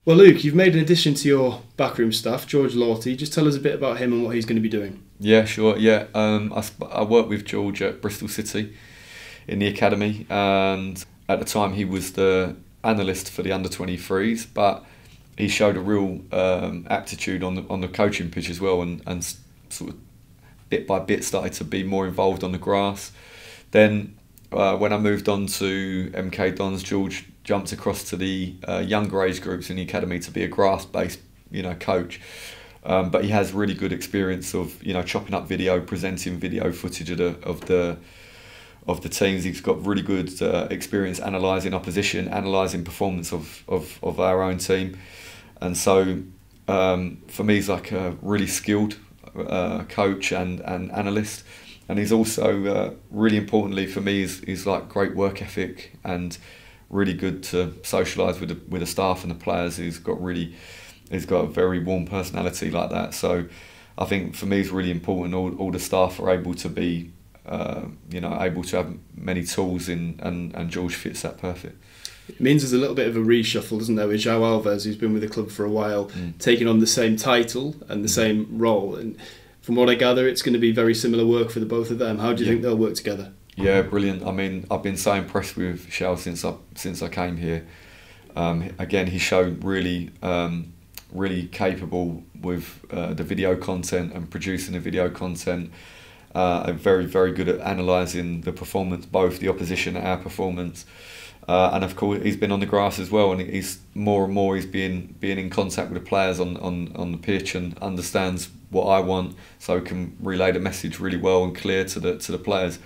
Well, Luke, you've made an addition to your backroom staff, George Lawty. Just tell us a bit about him and what he's going to be doing. Yeah, sure. Yeah, I worked with George at Bristol City in the academy, and at the time he was the analyst for the under-23s, but he showed a real aptitude on the coaching pitch as well, and sort of bit by bit started to be more involved on the grass. Then when I moved on to MK Dons, George jumped across to the younger age groups in the academy to be a grass-based, coach. But he has really good experience of chopping up video, presenting video footage of the teams. He's got really good experience analysing opposition, analysing performance of our own team, and so for me he's like a really skilled coach and analyst. And he's also really importantly for me is like great work ethic and really good to socialise with the staff and the players. He's got a very warm personality like that. So I think for me it's really important all the staff are able to be able to have many tools in, and George fits that perfect. It means there's a little bit of a reshuffle, doesn't there, with João Alves, who's been with the club for a while, taking on the same title and the same role. And from what I gather, it's going to be very similar work for the both of them. How do you think they'll work together? Yeah, brilliant. I mean, I've been so impressed with João since I came here. Again, he showed really capable with the video content and producing the video content. Very, very good at analysing the performance, both the opposition and our performance. And of course, he's been on the grass as well, and he's more and more he's being in contact with the players on the pitch and understands what I want, so he can relay the message really well and clear to the players.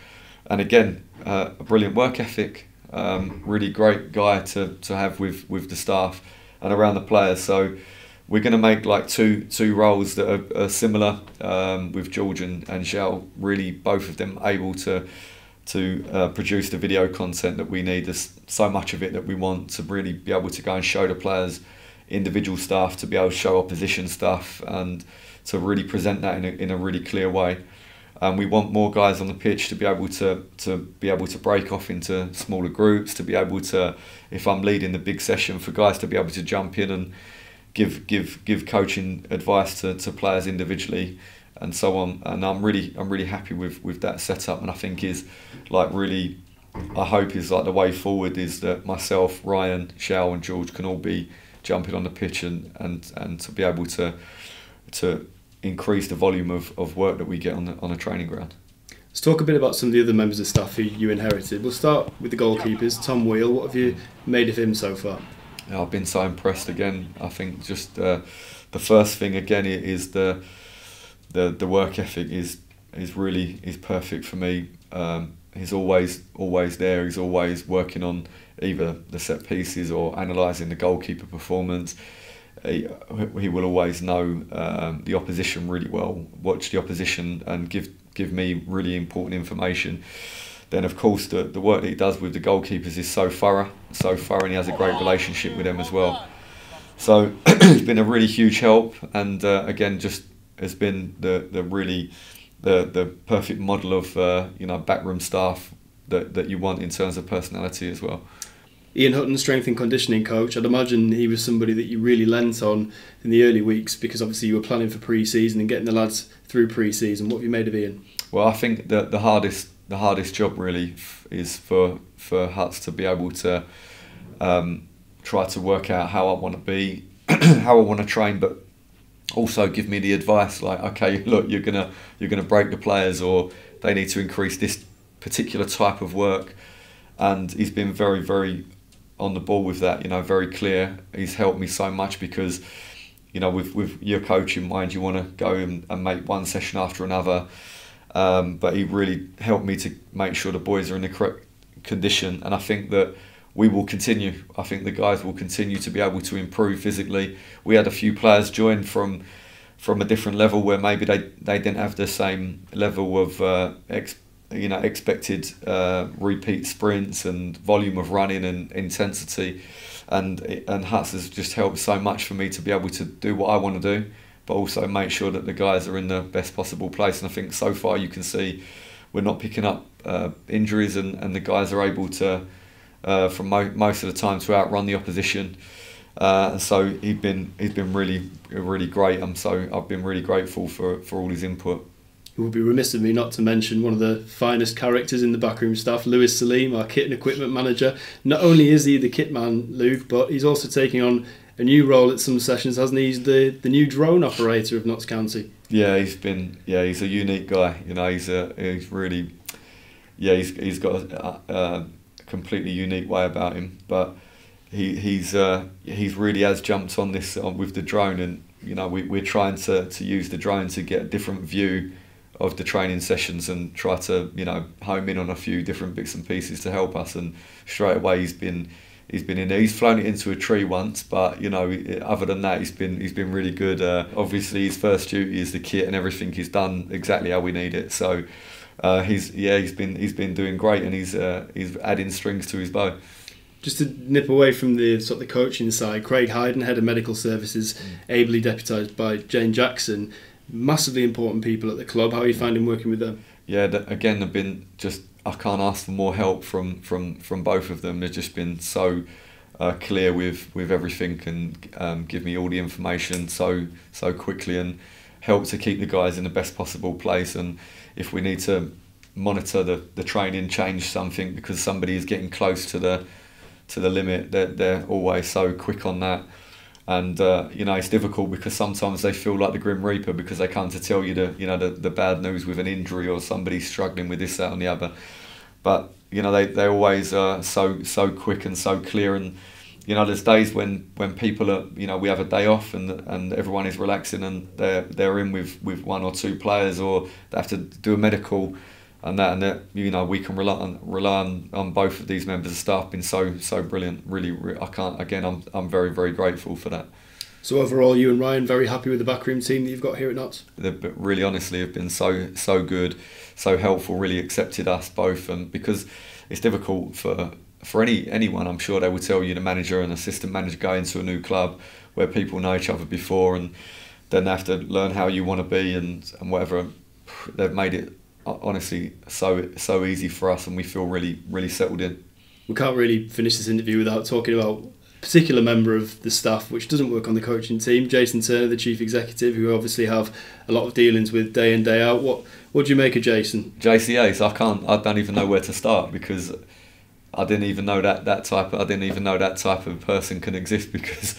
And again, a brilliant work ethic, really great guy to have with the staff and around the players. So we're going to make like two roles that are similar, with George and João, really both of them able to produce the video content that we need. There's so much of it that we want to really be able to go and show the players individual stuff, to be able to show opposition stuff, and to really present that in a really clear way. We want more guys on the pitch to be able to break off into smaller groups, to be able to, if I'm leading the big session, for guys to be able to jump in and give coaching advice to players individually, and so on. And I'm really happy with that setup, and I think I hope is like the way forward is that myself, Ryan, João and George can all be jumping on the pitch and to be able to increase the volume of work that we get on a training ground. Let's talk a bit about some of the other members of staff who you inherited. We'll start with the goalkeepers. Tom Wheel, what have you made of him so far? Yeah, I've been so impressed again. I think just the first thing again is the work ethic is perfect for me. He's always there. He's always working on either the set pieces or analysing the goalkeeper performance. He will always know the opposition really well, watch the opposition and give me really important information. Then of course the work that he does with the goalkeepers is so thorough, and he has a great relationship with them as well. So it's been a really huge help, and again just has been the perfect model of backroom staff that you want in terms of personality as well. Ian Hutton, strength and conditioning coach. I'd imagine he was somebody that you really lent on in the early weeks, because obviously you were planning for pre-season and getting the lads through pre-season. What have you made of Ian? Well, I think that the hardest job really is for Huts to be able to try to work out how I want to be, how I want to train, but also give me the advice like, okay, look, you're gonna break the players, or they need to increase this particular type of work. And he's been very, very on the ball with that, very clear. He's helped me so much because, with your coach in mind, you want to go and make one session after another. But he really helped me to make sure the boys are in the correct condition. And I think that we will continue. I think the guys will continue to be able to improve physically. We had a few players join from a different level where maybe they didn't have the same level of expected repeat sprints and volume of running and intensity, and Huts has just helped so much for me to be able to do what I want to do, but also make sure that the guys are in the best possible place. And I think so far you can see we're not picking up injuries, and the guys are able to, from most of the time, to outrun the opposition. So he's been really great. I've been really grateful for all his input. It would be remiss of me not to mention one of the finest characters in the backroom staff, Lewis Salim, our kit and equipment manager. Not only is he the kit man, Luke, but he's also taking on a new role at some sessions, hasn't he? He's the new drone operator of Notts County. Yeah, he's a unique guy. You know, he's got a completely unique way about him. But he's really has jumped on this with the drone, and you know we're trying to use the drone to get a different view of the training sessions and try to, you know, home in on a few different bits and pieces to help us. And straight away he's been in there. He's flown it into a tree once, but you know, other than that, he's been really good. Obviously, his first duty is the kit and everything. He's done exactly how we need it. So he's been doing great, and he's adding strings to his bow. Just to nip away from the sort of the coaching side, Craig Hayden, head of medical services, ably deputised by Jane Jackson. Massively important people at the club. How are you finding working with them? Yeah, again, they've been just. I can't ask for more help from both of them. They've just been so clear with everything, and give me all the information so quickly, and help to keep the guys in the best possible place. And if we need to monitor the training, change something because somebody is getting close to the limit, they're always so quick on that. And you know, it's difficult because sometimes they feel like the Grim Reaper because they come to tell you the bad news with an injury or somebody struggling with this, that, and the other. But you know, they always are so quick and so clear. And you know, there's days when people are, you know, we have a day off and everyone is relaxing and they're in with one or two players, or they have to do a medical. And that you know, we can rely on both of these members of staff being so brilliant. Really, I'm very, very grateful for that. So overall, you and Ryan very happy with the backroom team that you've got here at Notts? They really, honestly, have been so good, so helpful. Really accepted us both, and because it's difficult for anyone, I'm sure they will tell you, the manager and assistant manager go into a new club where people know each other before, and then they have to learn how you want to be and whatever. They've made it, honestly, so easy for us, and we feel really, really settled in. We can't really finish this interview without talking about a particular member of the staff which doesn't work on the coaching team, Jason Turner, the chief executive, who obviously have a lot of dealings with day in, day out. What do you make of Jason? JCA, I don't even know where to start, because I didn't even know that type of person can exist, because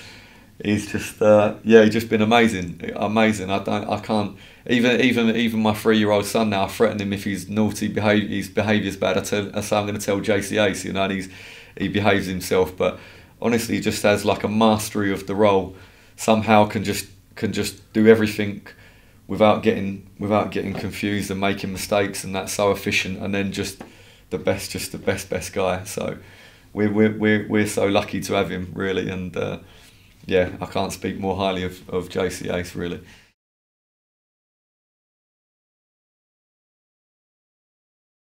he's just he's just been amazing. I can't even my 3-year-old son now, I threaten him if he's naughty, his behaviour's bad. I say I'm going to tell JC Ace, you know, and he behaves himself. But honestly, he just has like a mastery of the role. Somehow can just do everything without getting confused and making mistakes, and that's so efficient. And then just the best guy. So we're so lucky to have him, really. And I can't speak more highly of JC Ace, really.